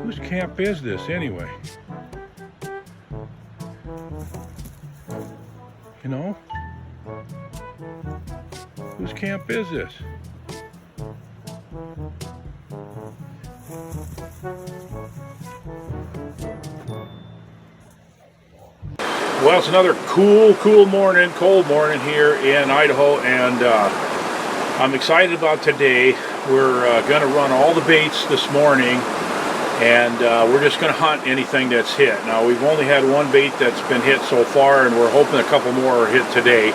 Whose camp is this anyway? You know? Whose camp is this? Well, it's another cool morning, cold morning here in Idaho, and I'm excited about today. We're going to run all the baits this morning, and we're just going to hunt anything that's hit. Now, we've only had one bait that's been hit so far, and we're hoping a couple more are hit today.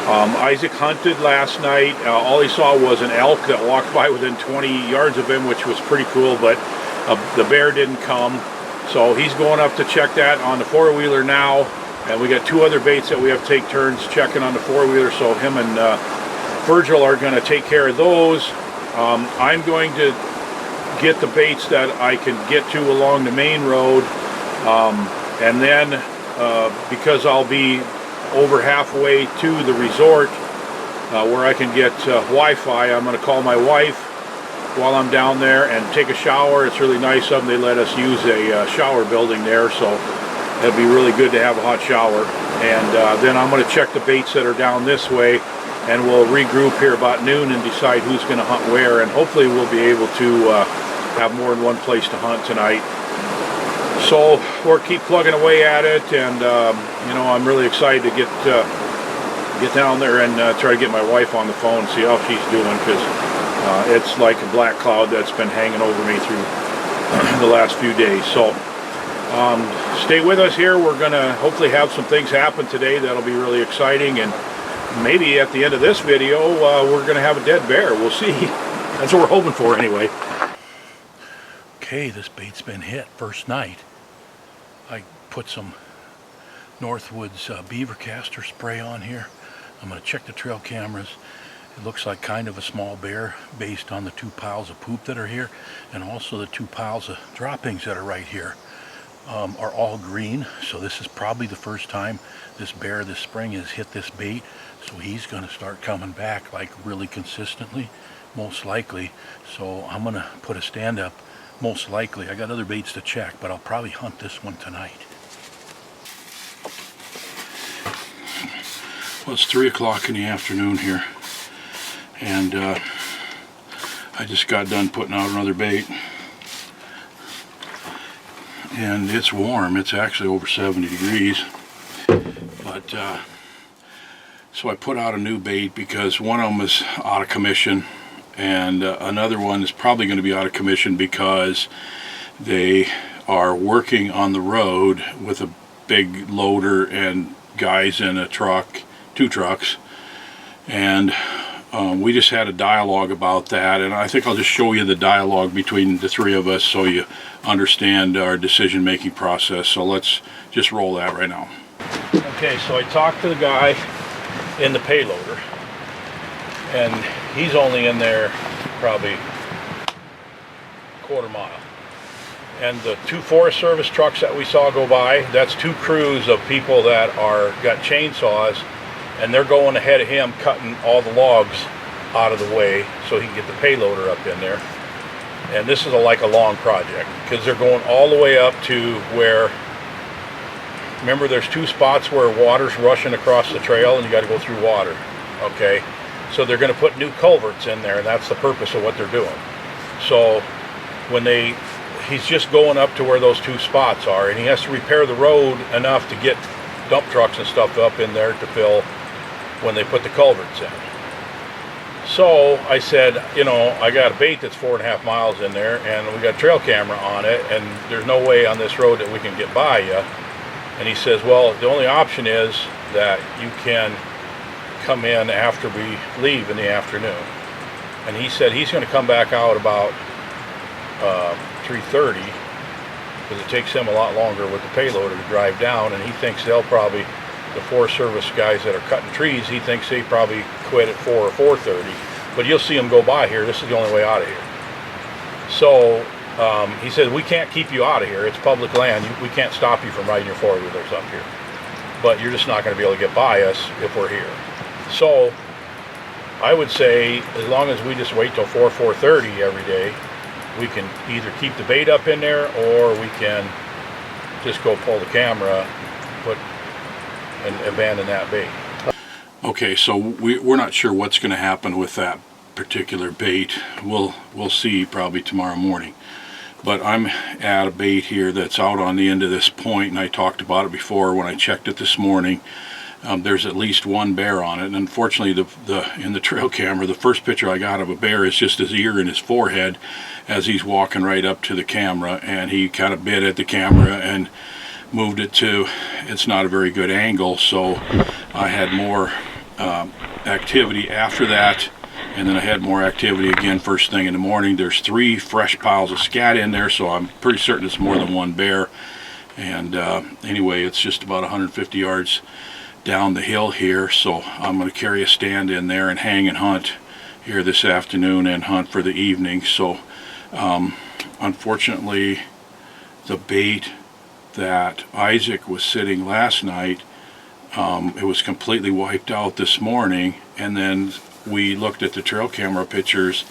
Isaac hunted last night. All he saw was an elk that walked by within 20 yards of him, which was pretty cool, but the bear didn't come. So he's going up to check that on the four-wheeler now. And we got two other baits that we have to take turns checking on the four-wheeler, so him and Virgil are going to take care of those. I'm going to get the baits that I can get to along the main road, and then because I'll be over halfway to the resort where I can get Wi-Fi, I'm going to call my wife while I'm down there and take a shower. It's really nice of them. They let us use a shower building there, so it'll be really good to have a hot shower. And then I'm going to check the baits that are down this way, and we'll regroup here about noon and decide who's going to hunt where, and hopefully we'll be able to have more than one place to hunt tonight. So we'll keep plugging away at it, and you know, I'm really excited to get down there and try to get my wife on the phone and see how she's doing, because it's like a black cloud that's been hanging over me through the last few days. So stay with us here. We're going to hopefully have some things happen today that'll be really exciting, and maybe at the end of this video we're going to have a dead bear. We'll see. That's what we're hoping for anyway. Okay, this bait's been hit first night. I put some Northwoods beaver caster spray on here. I'm going to check the trail cameras. It looks like kind of a small bear based on the two piles of poop that are here, and also the two piles of droppings that are right here. Are all green, so this is probably the first time this bear this spring has hit this bait, so he's going to start coming back like really consistently, most likely. So I'm going to put a stand up, most likely. I got other baits to check, but I'll probably hunt this one tonight. Well, it's 3 o'clock in the afternoon here, and I just got done putting out another bait. And it's warm. It's actually over 70 degrees. But so I put out a new bait because one of them is out of commission, and another one is probably going to be out of commission because they are working on the road with a big loader and guys in a truck, 2 trucks, and we just had a dialogue about that, and I think I'll just show you the dialogue between the three of us so you understand our decision-making process. So let's just roll that right now. Okay, so I talked to the guy in the payloader, and he's only in there probably a quarter mile. And the 2 Forest Service trucks that we saw go by, that's 2 crews of people that got chainsaws, and they're going ahead of him cutting all the logs out of the way so he can get the payloader up in there. And this is like a long project because they're going all the way up to where, remember, there's 2 spots where water's rushing across the trail and you got to go through water. Okay, so they're going to put new culverts in there, and that's the purpose of what they're doing. So when he's just going up to where those 2 spots are, and he has to repair the road enough to get dump trucks and stuff up in there to fill when they put the culverts in. So I said, you know, I got a bait that's 4.5 miles in there, and we got a trail camera on it, and there's no way on this road that we can get by you. And he says, well, the only option is that you can come in after we leave in the afternoon. And he said he's going to come back out about 3:30, because it takes him a lot longer with the payloader to drive down, and he thinks they'll probably, the Forest Service guys that are cutting trees, he thinks they probably quit at 4 or 4:30, but you'll see them go by here. This is the only way out of here. So he said, we can't keep you out of here. It's public land. We can't stop you from riding your four-wheelers up here, but you're just not going to be able to get by us if we're here. So I would say, as long as we just wait till 4:30 every day, we can either keep the bait up in there, or we can just go pull the camera, and abandon that bait. Okay, so we're not sure what's going to happen with that particular bait. We'll see probably tomorrow morning. But I'm at a bait here that's out on the end of this point, and I talked about it before when I checked it this morning. There's at least one bear on it, and unfortunately in the trail camera, the first picture I got of a bear is just his ear and his forehead as he's walking right up to the camera, and he kind of bit at the camera and moved it to, it's not a very good angle, so I had more activity after that, and then I had more activity again first thing in the morning. There's 3 fresh piles of scat in there, so I'm pretty certain it's more than one bear. And anyway, it's just about 150 yards down the hill here, so I'm going to carry a stand in there and hang and hunt here this afternoon and hunt for the evening. So unfortunately, the bait that Isaac was sitting last night, it was completely wiped out this morning, and then we looked at the trail camera pictures,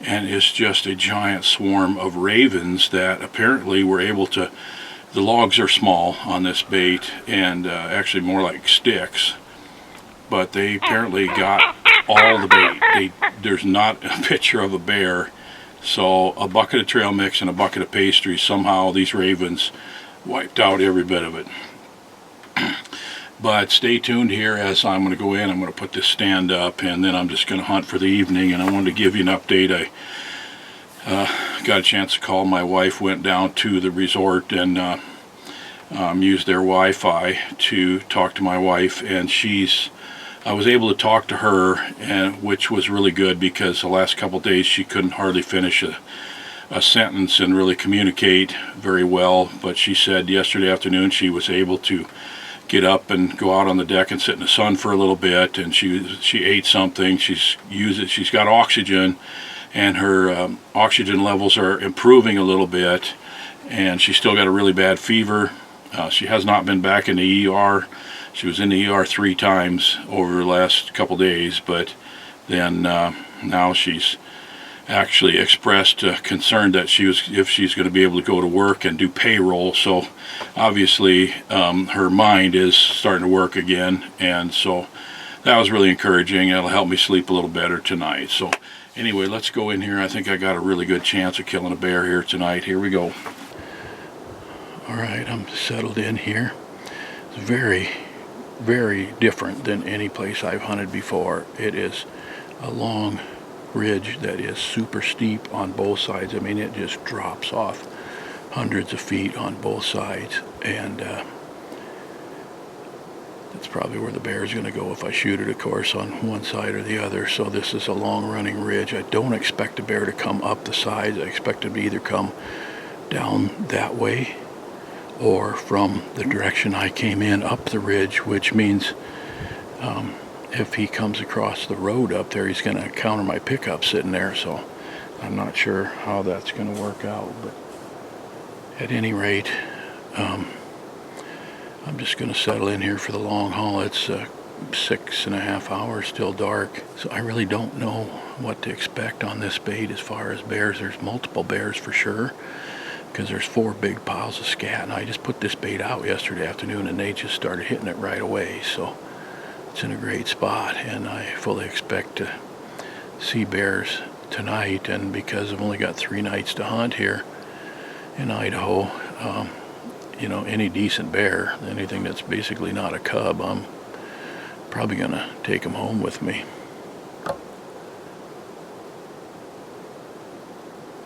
and it's just a giant swarm of ravens that apparently were able to, the logs are small on this bait, and actually more like sticks, but they apparently got all the bait. There's not a picture of a bear, so a bucket of trail mix and a bucket of pastry, somehow these ravens wiped out every bit of it. But stay tuned here as I'm going to go in. I'm going to put this stand up, and then I'm just going to hunt for the evening. And I wanted to give you an update. I got a chance to call my wife, went down to the resort and used their Wi-Fi to talk to my wife, and I was able to talk to her, which was really good, because the last couple days she couldn't hardly finish a sentence and really communicate very well. But she said yesterday afternoon she was able to get up and go out on the deck and sit in the sun for a little bit, and she ate something. She's got oxygen, and her oxygen levels are improving a little bit, and she's still got a really bad fever. She has not been back in the ER. She was in the ER 3 times over the last couple days, but then now she's actually expressed concern that if she's going to be able to go to work and do payroll. So obviously her mind is starting to work again, and so that was really encouraging. It'll help me sleep a little better tonight. So anyway, let's go in here. I think I got a really good chance of killing a bear here tonight. Here we go. All right, I'm settled in here. It's very, very different than any place I've hunted before. It is a long ridge that is super steep on both sides. I mean, it just drops off hundreds of feet on both sides, and that's probably where the bear is going to go if I shoot it, of course, on one side or the other. So this is a long running ridge. I don't expect a bear to come up the sides. I expect him to either come down that way or from the direction I came in up the ridge, which means if he comes across the road up there, he's going to encounter my pickup sitting there. So I'm not sure how that's going to work out, but at any rate, I'm just going to settle in here for the long haul. It's 6.5 hours, still dark, so I really don't know what to expect on this bait as far as bears. There's multiple bears for sure, because there's 4 big piles of scat, and I just put this bait out yesterday afternoon, and they just started hitting it right away. So it's in a great spot, and I fully expect to see bears tonight. And because I've only got 3 nights to hunt here in Idaho, you know, any decent bear, anything that's basically not a cub, I'm probably going to take them home with me.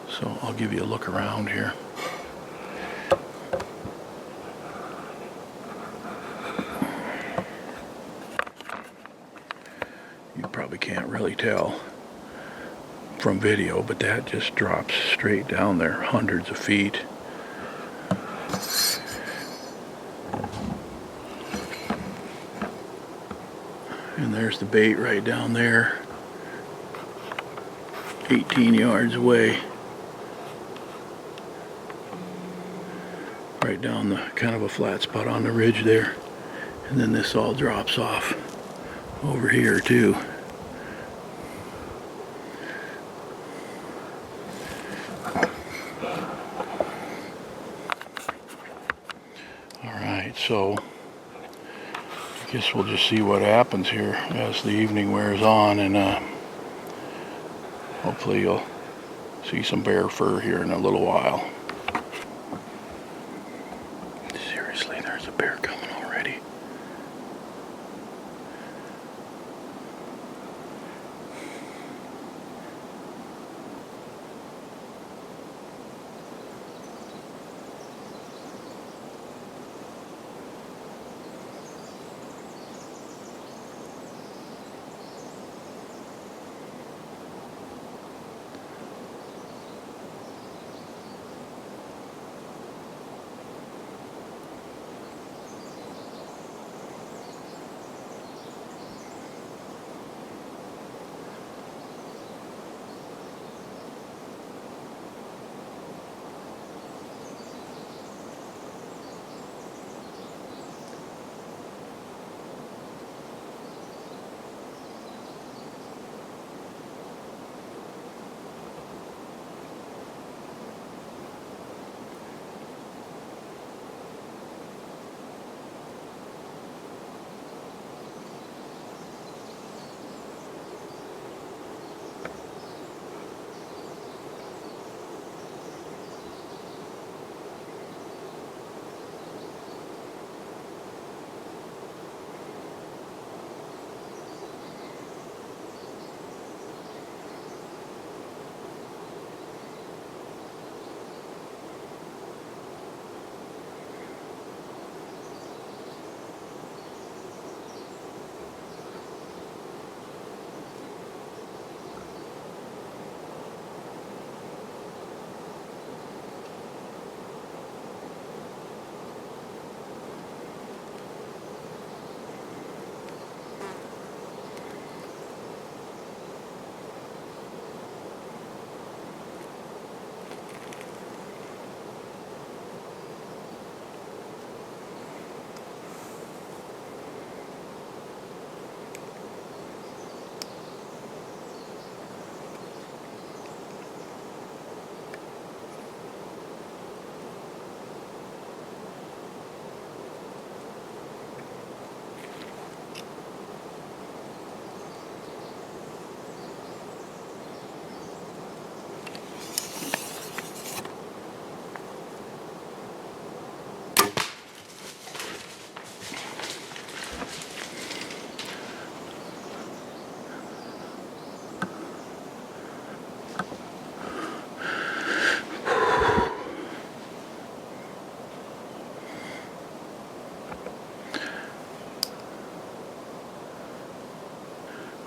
So I'll give you a look around here. You probably can't really tell from video, but that just drops straight down there, hundreds of feet. And there's the bait right down there, 18 yards away. Right down the kind of a flat spot on the ridge there. And then this all drops off over here too. Alright, so I guess we'll just see what happens here as the evening wears on, and hopefully you'll see some bear fur here in a little while. Seriously, there's a bear coming already.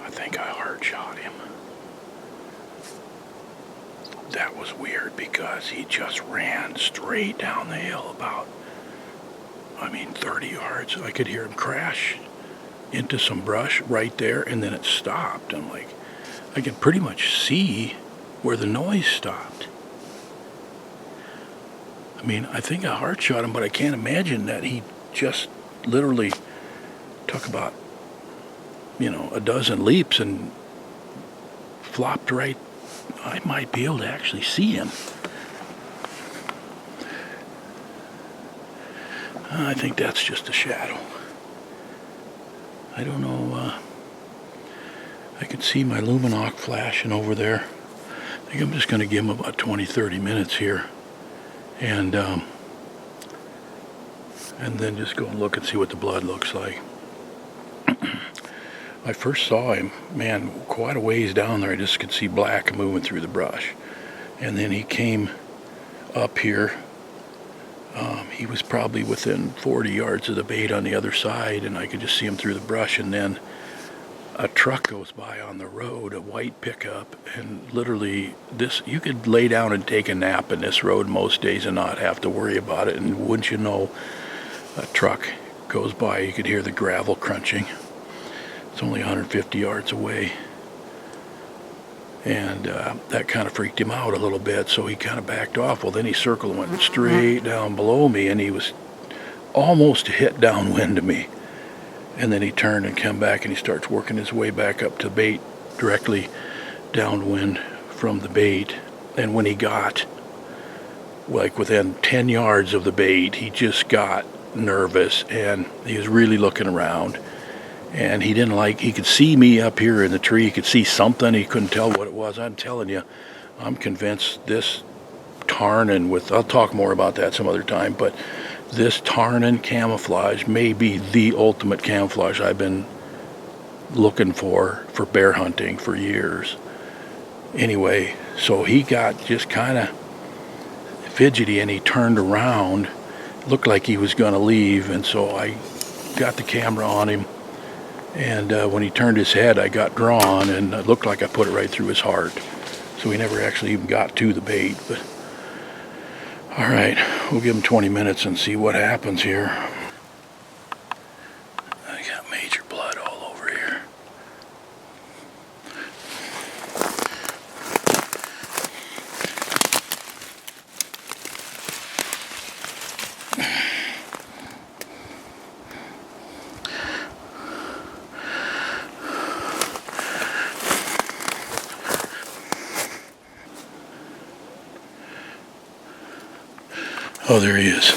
I think I hard shot him. That was weird because he just ran straight down the hill about, 30 yards. I could hear him crash into some brush right there, and then it stopped. I'm like, I could pretty much see where the noise stopped. I think I hard shot him, but I can't imagine that he just literally took about, a dozen leaps and flopped right. I might be able to actually see him. I think that's just a shadow. I don't know. I can see my Luminoc flashing over there. I think I'm just going to give him about 20-30 minutes here. And then just go and look and see what the blood looks like. I first saw him, quite a ways down there. I just could see black moving through the brush. And then he came up here. He was probably within 40 yards of the bait on the other side, and I could just see him through the brush. And then a truck goes by on the road, a white pickup, and literally you could lay down and take a nap in this road most days and not have to worry about it. And wouldn't you know, a truck goes by, you could hear the gravel crunching. It's only 150 yards away. And that kind of freaked him out a little bit, so he kind of backed off. Well, then he circled and went straight down below me, and he was almost hit downwind of me. And then he turned and came back, and he starts working his way back up to bait, directly downwind from the bait. And when he got, like, within 10 yards of the bait, he just got nervous, and he was really looking around. And he didn't like, he could see me up here in the tree, he could see something, he couldn't tell what it was. I'm telling you, I'm convinced this tarnin with, I'll talk more about that some other time, but this tarnin camouflage may be the ultimate camouflage I've been looking for bear hunting for years. Anyway, so he got just kind of fidgety and he turned around, looked like he was going to leave, and so I got the camera on him, and when he turned his head I got drawn, and it looked like I put it right through his heart, so he never actually even got to the bait. But all right, we'll give him 20 minutes and see what happens here. I got major blood all over here. Oh, there he is.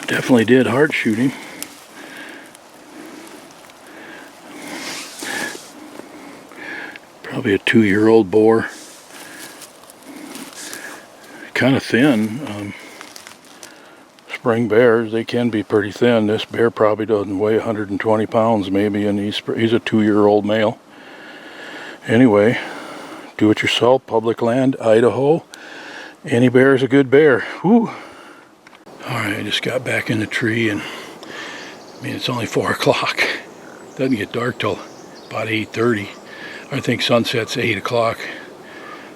Definitely did hard shooting. Probably a 2-year-old boar. Kind of thin. Spring bears, they can be pretty thin. This bear probably doesn't weigh 120 pounds maybe, and he's a 2-year-old male. Anyway, do it yourself, public land, Idaho. Any bear is a good bear. Whew. Alright, I just got back in the tree, and I mean, it's only 4 o'clock. It doesn't get dark till about 8:30. I think sunset's 8 o'clock.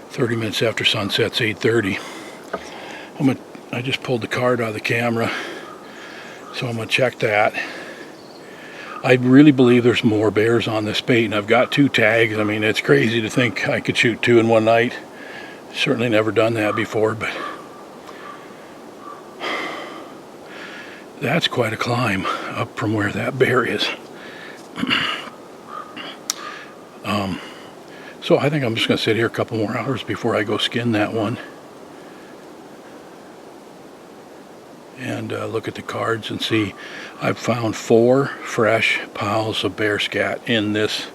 30 minutes after sunset's 8:30. I just pulled the card out of the camera, so I'm going to check that. I really believe there's more bears on this bait, and I've got 2 tags. I mean, it's crazy to think I could shoot 2 in one night. Certainly never done that before, but that's quite a climb up from where that bear is. So I think I'm just going to sit here a couple more hours before I go skin that one. And look at the cards and see. I've found 4 fresh piles of bear scat in this,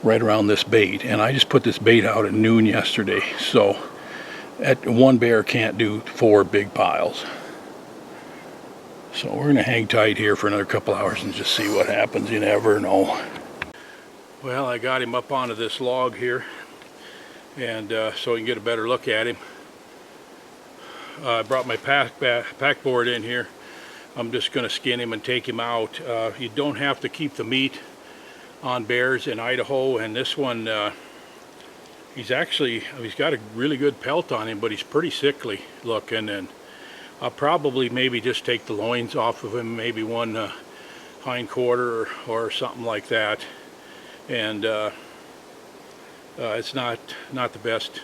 right around this bait. And I just put this bait out at noon yesterday. So one bear can't do 4 big piles. So we're going to hang tight here for another couple hours and just see what happens. You never know. Well, I got him up onto this log here, and so we can get a better look at him. I brought my pack board in here. I'm just going to skin him and take him out. You don't have to keep the meat on bears in Idaho, and this one, he's got a really good pelt on him, but he's pretty sickly looking, and I'll probably maybe just take the loins off of him, maybe one hind quarter or something like that. And it's not the best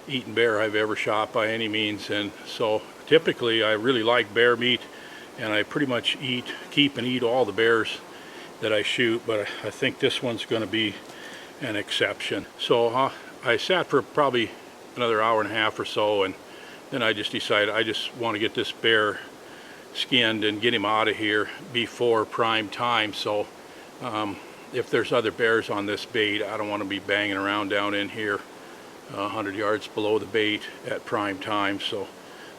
eating bear I've ever shot by any means, and so typically I really like bear meat, and I pretty much keep and eat all the bears that I shoot, but I think this one's going to be an exception. So I sat for probably another hour and a half or so, and then I just decided I just want to get this bear skinned and get him out of here before prime time. So if there's other bears on this bait, I don't want to be banging around down in here 100 yards below the bait at prime time. So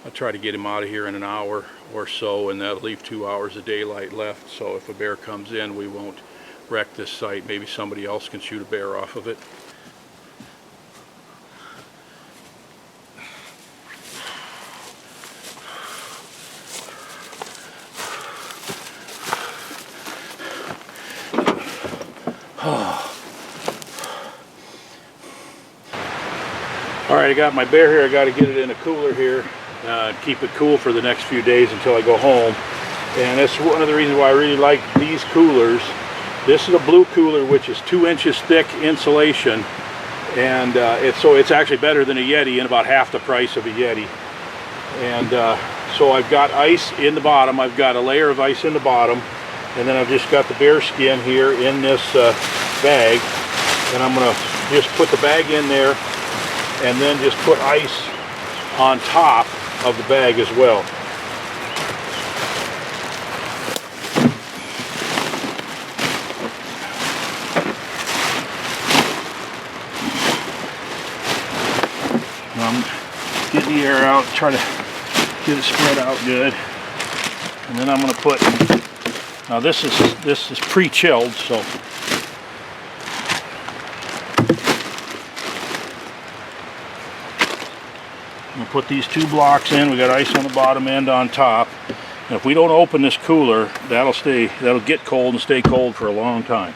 I'll try to get him out of here in an hour or so, and that'll leave 2 hours of daylight left. So if a bear comes in, we won't wreck this site. Maybe somebody else can shoot a bear off of it. All right, I got my beer here. I got to get it in a cooler here, keep it cool for the next few days until I go home. And that's one of the reasons why I really like these coolers. This is a blue cooler, which is 2 inches thick insulation, and it's actually better than a Yeti and about half the price of a Yeti. And so I've got ice in the bottom. I've got a layer of ice in the bottom, and then I've just got the bear skin here in this bag, and I'm gonna just put the bag in there and then just put ice on top of the bag as well. I'm getting the air out, try to get it spread out good. And then I'm going to put, now this is pre-chilled, so I'm going to put these 2 blocks in. We got ice on the bottom and on top. And if we don't open this cooler, that'll get cold and stay cold for a long time.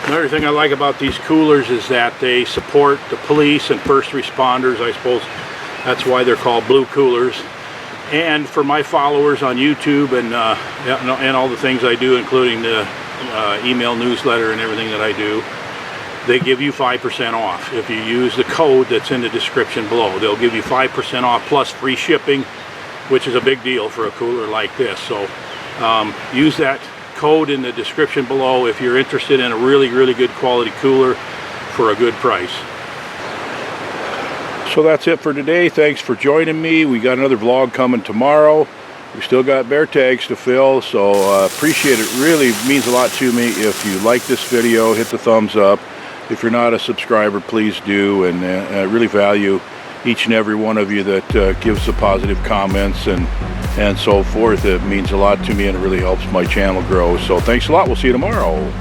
Another thing I like about these coolers is that they support the police and first responders. I suppose that's why they're called blue coolers. And for my followers on YouTube and all the things I do, including the email newsletter and everything that I do, they give you 5% off if you use the code that's in the description below. They'll give you 5% off plus free shipping, which is a big deal for a cooler like this. So use that code in the description below if you're interested in a really good quality cooler for a good price. So that's it for today. Thanks for joining me. We got another vlog coming tomorrow. We still got bear tags to fill, so appreciate it. Really means a lot to me if you like this video. Hit the thumbs up. If you're not a subscriber, please do, and I really value each and every one of you that gives the positive comments and so forth. It means a lot to me, and it really helps my channel grow. So thanks a lot. We'll see you tomorrow.